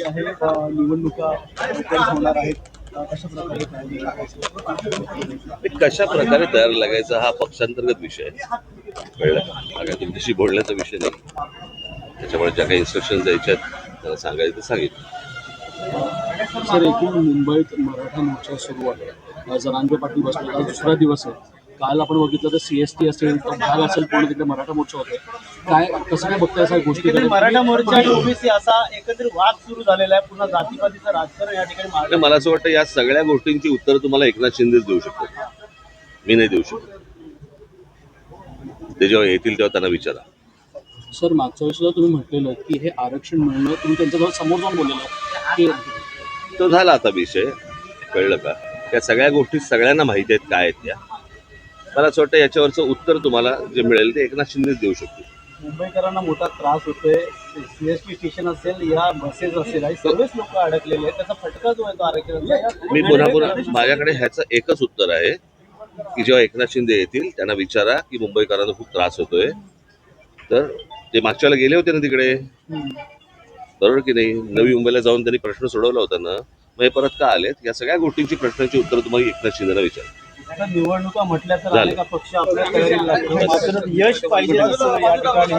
आहे निवडणुका लवकरच होणार आहेत. कशा प्रकारे कशा प्रकारे तयार लागायचा हा पक्षांतर्गत विषय आहे. कळलं का? हा काय तुमच्याशी बोलण्याचा विषय नाही. त्याच्यामुळे ज्या काही इन्स्ट्रक्शन द्यायच्या आहेत त्याला सांगायचं ते सांगितलं. सर, एकूण मुंबईत मराठा मोर्चा सुरू आहे. जरांगे पाटील बसले, आज दुसरा दिवस आहे. काल आपण बघितलं तर CST असेल, तो भाग असेल, पूर्ण तिकडे मराठा मोर्चा होते. काय कसं काय बघताय सगळ्या गोष्टी? मराठा मोर्चा आणि ओबीसी असा एकत्रित वाद सुरू झालेला आहे. पुन्हा जातीपातीचं राजकारण या ठिकाणी मला असं वाटतं या सगळ्या गोष्टींची उत्तर तुम्हाला एकनाथ शिंदेच देऊ शकतो. मी नाही देऊ शकत. ते जेव्हा येतील तेव्हा त्यांना विचारा. सर, मागच्या वेळेस सुद्धा तुम्ही म्हटलेलं की हे आरक्षण मिळणं, तुम्ही त्यांच्याजवळ समोर जाऊन बोललेलं की तो झाला आता विषय. कळलं का? त्या सगळ्या गोष्टी सगळ्यांना माहिती आहेत काय आहेत त्या. मला असं वाटतं याच्यावरचं उत्तर तुम्हाला जे मिळेल ते एकनाथ शिंदेच देऊ शकतो. मुंबईकरांना मोठा त्रास होतोय. CST स्टेशन असेल, या बसेस असेल, आणि सर्वच लोक अडकलेले आहेत. त्याचा फटका जो आहे तो आरक्षणाचा. मी पुन्हा माझ्याकडे ह्याचं एकच उत्तर आहे की जेव्हा एकनाथ शिंदे येतील त्यांना विचारा की मुंबईकरांना खूप त्रास होतोय. तर ते मागच्याला गेले होते ना तिकडे, बरोबर की नाही? नवी मुंबईला जाऊन त्यांनी प्रश्न सोडवला होता ना, मग हे परत का आलेत? या सगळ्या गोष्टींची प्रश्नांची उत्तर तुम्हाला एकनाथ शिंदेला विचारा. आता निवडणुका म्हटल्या तर अनेक पक्ष आपल्या तयारीला लागले. मात्र यश पाहिजे असं या ठिकाणी